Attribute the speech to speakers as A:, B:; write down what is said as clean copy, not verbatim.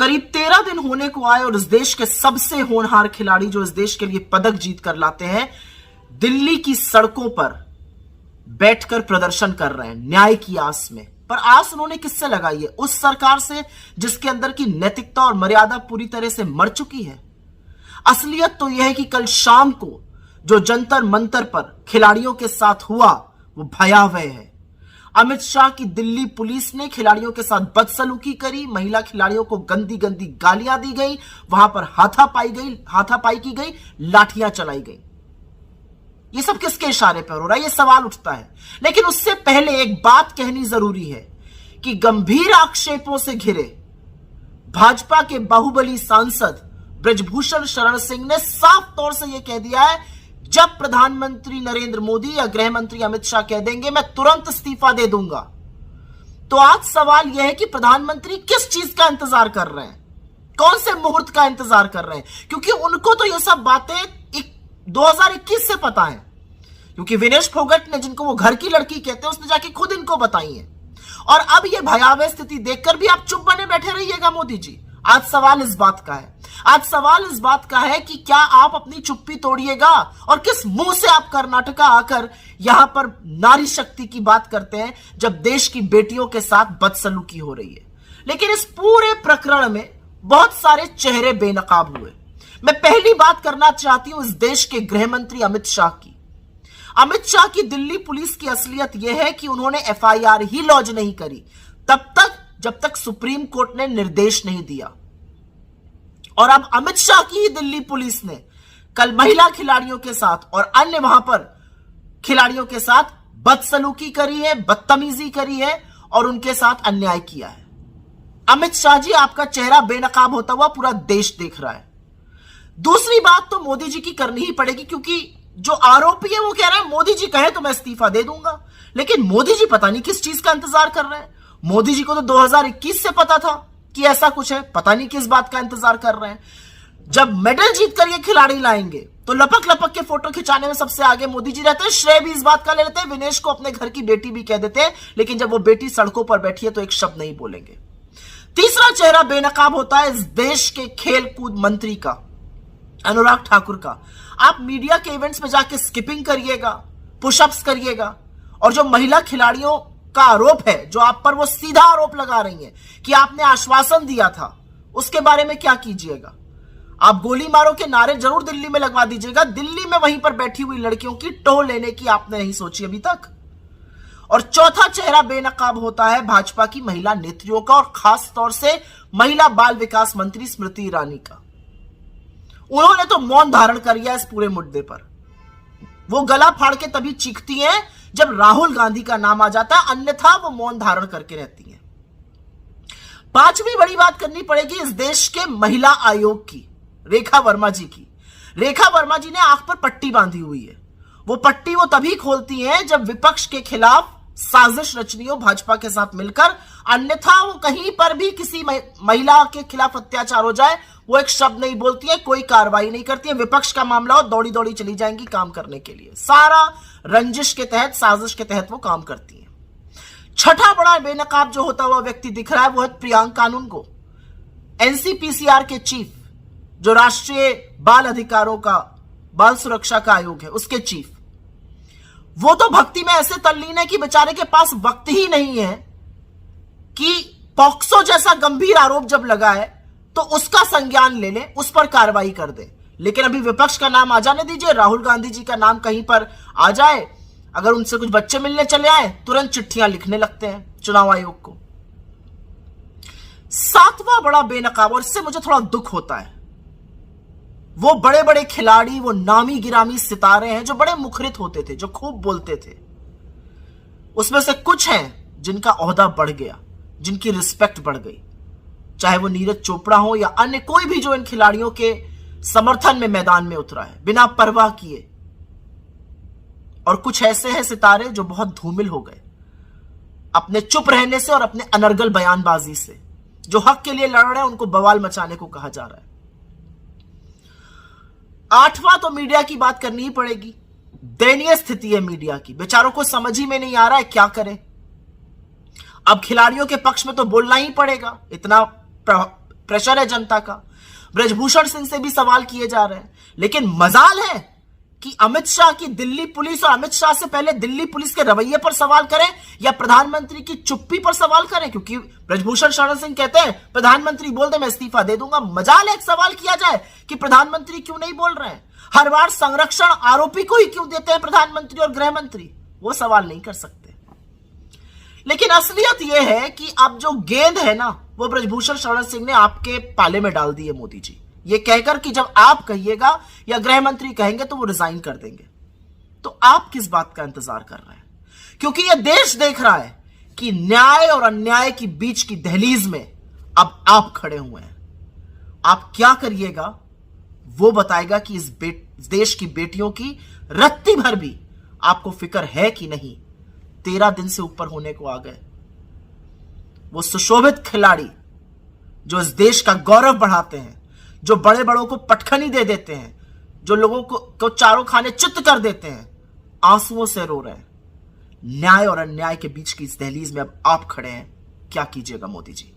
A: करीब 13 दिन होने को आए और इस देश के सबसे होनहार खिलाड़ी जो इस देश के लिए पदक जीत कर लाते हैं, दिल्ली की सड़कों पर बैठकर प्रदर्शन कर रहे हैं न्याय की आस में। पर आस उन्होंने किससे लगाई है? उस सरकार से जिसके अंदर की नैतिकता और मर्यादा पूरी तरह से मर चुकी है। असलियत तो यह है कि कल शाम को जो जंतर मंतर पर खिलाड़ियों के साथ हुआ वो भयावह है। अमित शाह की दिल्ली पुलिस ने खिलाड़ियों के साथ बदसलूकी करी, महिला खिलाड़ियों को गंदी गंदी गालियां दी गई, वहां पर हाथापाई की गई, लाठियां चलाई गई। ये सब किसके इशारे पर हो रहा है? ये सवाल उठता है। लेकिन उससे पहले एक बात कहनी जरूरी है कि गंभीर आक्षेपों से घिरे भाजपा के बाहुबली सांसद ब्रजभूषण शरण सिंह ने साफ तौर से यह कह दिया है, जब प्रधानमंत्री नरेंद्र मोदी या गृह मंत्री अमित शाह कह देंगे मैं तुरंत इस्तीफा दे दूंगा। तो आज सवाल यह है कि प्रधानमंत्री किस चीज का इंतजार कर रहे हैं, कौन से मुहूर्त का इंतजार कर रहे हैं? क्योंकि उनको तो यह सब बातें 2021 से पता है, क्योंकि विनेश फोगट ने, जिनको वो घर की लड़की कहते हैं, उसने जाके खुद इनको बताई है। और अब यह भयावह स्थिति देखकर भी आप चुप बने बैठे रहिएगा मोदी जी? आज सवाल इस बात का है, आज सवाल इस बात का है कि क्या आप अपनी चुप्पी तोड़िएगा? और किस मुंह से आप कर्नाटका आकर यहां पर नारी शक्ति की बात करते हैं जब देश की बेटियों के साथ बदसलूकी हो रही है? लेकिन इस पूरे प्रकरण में बहुत सारे चेहरे बेनकाब हुए। मैं पहली बात करना चाहती हूं इस देश के गृह मंत्री अमित शाह की। अमित शाह की दिल्ली पुलिस की असलियत यह है कि उन्होंने एफआईआर ही लॉन्च नहीं करी तब तक जब तक सुप्रीम कोर्ट ने निर्देश नहीं दिया। और अब अमित शाह की ही दिल्ली पुलिस ने कल महिला खिलाड़ियों के साथ और अन्य वहां पर खिलाड़ियों के साथ बदसलूकी करी है, बदतमीजी करी है और उनके साथ अन्याय किया है। अमित शाह जी, आपका चेहरा बेनकाब होता हुआ पूरा देश देख रहा है। दूसरी बात तो मोदी जी की करनी ही पड़ेगी, क्योंकि जो आरोपी है वो कह रहा है मोदी जी कहे तो मैं इस्तीफा दे दूंगा। लेकिन मोदी जी पता नहीं किस चीज का इंतजार कर रहे हैं। मोदी जी को तो 2021 से पता था कि ऐसा कुछ है, पता नहीं किस बात का इंतजार कर रहे हैं। जब मेडल जीत कर ये खिलाड़ी लाएंगे तो लपक लपक के फोटो खिंचाने में सबसे आगे मोदी जी रहते हैं, श्रेय भी इस बात का ले लेते हैं, विनेश को अपने घर की बेटी भी कह देते हैं। लेकिन जब वो बेटी सड़कों पर बैठी है तो एक शब्द नहीं बोलेंगे। तीसरा चेहरा बेनकाब होता है इस देश के खेल कूद मंत्री का, अनुराग ठाकुर का। आप मीडिया के इवेंट्स में जाके स्किपिंग करिएगा, पुशअप्स करिएगा, और जो महिला खिलाड़ियों का आरोप है, जो आप पर वो सीधा आरोप लगा रही हैं कि आपने आश्वासन दिया था, उसके बारे में क्या कीजिएगा? आप गोली मारो के नारे जरूर दिल्ली में लगवा दीजिएगा। दिल्ली में वहीं पर बैठी हुई लड़कियों की टोह लेने की आपने नहीं सोची अभी तक। और चौथा चेहरा बेनकाब होता है भाजपा की महिला नेत्रियों का, और खास तौर से महिला बाल विकास मंत्री स्मृति ईरानी का। उन्होंने तो मौन धारण कर लिया इस पूरे मुद्दे पर। वो गला फाड़ के तभी चीखती हैं जब राहुल गांधी का नाम आ जाता है, अन्यथा वो मौन धारण करके रहती हैं। पांचवी बड़ी बात करनी पड़ेगी इस देश के महिला आयोग की, रेखा वर्मा जी की। रेखा वर्मा जी ने आंख पर पट्टी बांधी हुई है। वो पट्टी वो तभी खोलती हैं जब विपक्ष के खिलाफ साजिश रचनी हो भाजपा के साथ मिलकर, अन्यथा वो कहीं पर भी किसी महिला के खिलाफ अत्याचार हो जाए वो एक शब्द नहीं बोलती है, कोई कार्रवाई नहीं करती है। विपक्ष का मामला हो दौड़ी दौड़ी चली जाएंगी काम करने के लिए। सारा रंजिश के तहत, साजिश के तहत वो काम करती है। छठा बड़ा बेनकाब जो होता हुआ व्यक्ति दिख रहा है वो है प्रियंका कानून को, एनसीपीसीआर के चीफ, जो राष्ट्रीय बाल अधिकारों का, बाल सुरक्षा का आयोग है, उसके चीफ। वो तो भक्ति में ऐसे तल्लीन है कि बेचारे के पास वक्त ही नहीं है कि पॉक्सो जैसा गंभीर आरोप जब लगा है तो उसका संज्ञान ले लें, उस पर कार्रवाई कर दे। लेकिन अभी विपक्ष का नाम आ जाने दीजिए, राहुल गांधी जी का नाम कहीं पर आ जाए, अगर उनसे कुछ बच्चे मिलने चले आए तुरंत चिट्ठियां लिखने लगते हैं चुनाव आयोग को। सातवां बड़ा बेनकाब, और इससे मुझे थोड़ा दुख होता है, वो बड़े बड़े खिलाड़ी, वो नामी गिरामी सितारे हैं जो बड़े मुखरित होते थे, जो खूब बोलते थे। उसमें से कुछ हैं जिनका ओहदा बढ़ गया, जिनकी रिस्पेक्ट बढ़ गई, चाहे वो नीरज चोपड़ा हो या अन्य कोई भी जो इन खिलाड़ियों के समर्थन में मैदान में उतरा है बिना परवाह किए। और कुछ ऐसे हैं सितारे जो बहुत धूमिल हो गए अपने चुप रहने से और अपने अनर्गल बयानबाजी से। जो हक के लिए लड़ रहे हैं उनको बवाल मचाने को कहा जा रहा है। आठवां तो मीडिया की बात करनी ही पड़ेगी। दयनीय स्थिति है मीडिया की, बेचारों को समझ ही में नहीं आ रहा है क्या करें। अब खिलाड़ियों के पक्ष में तो बोलना ही पड़ेगा, इतना प्रेशर है जनता का। ब्रजभूषण सिंह से भी सवाल किए जा रहे हैं, लेकिन मजाल है कि अमित शाह की दिल्ली पुलिस और अमित शाह से पहले दिल्ली पुलिस के रवैये पर सवाल करें या प्रधानमंत्री की चुप्पी पर सवाल करें, क्योंकि ब्रजभूषण शरण सिंह कहते हैं प्रधानमंत्री बोल दे मैं इस्तीफा दे दूंगा। मजाल है एक सवाल किया जाए कि प्रधानमंत्री क्यों नहीं बोल रहे हैं। हर बार संरक्षण आरोपी को ही क्यों देते हैं प्रधानमंत्री और गृह मंत्री, वो सवाल नहीं कर सकते। लेकिन असलियत यह है कि अब जो गेंद है ना वो ब्रजभूषण शरण सिंह ने आपके पाले में डाल दी है मोदी जी, ये कहकर कि जब आप कहिएगा या गृह मंत्री कहेंगे तो वो रिजाइन कर देंगे। तो आप किस बात का इंतजार कर रहे हैं? क्योंकि यह देश देख रहा है कि न्याय और अन्याय के बीच की दहलीज में अब आप खड़े हुए हैं। आप क्या करिएगा वो बताएगा कि इस देश की बेटियों की रत्ती भर भी आपको फिक्र है कि नहीं। 13 दिन से ऊपर होने को आ गए। वो सुशोभित खिलाड़ी जो इस देश का गौरव बढ़ाते हैं, जो बड़े बड़ों को पटखनी दे देते हैं, जो लोगों को चारों खाने चित्त कर देते हैं, आंसुओं से रो रहे हैं। न्याय और अन्याय के बीच की इस दहलीज में अब आप खड़े हैं। क्या कीजिएगा मोदी जी?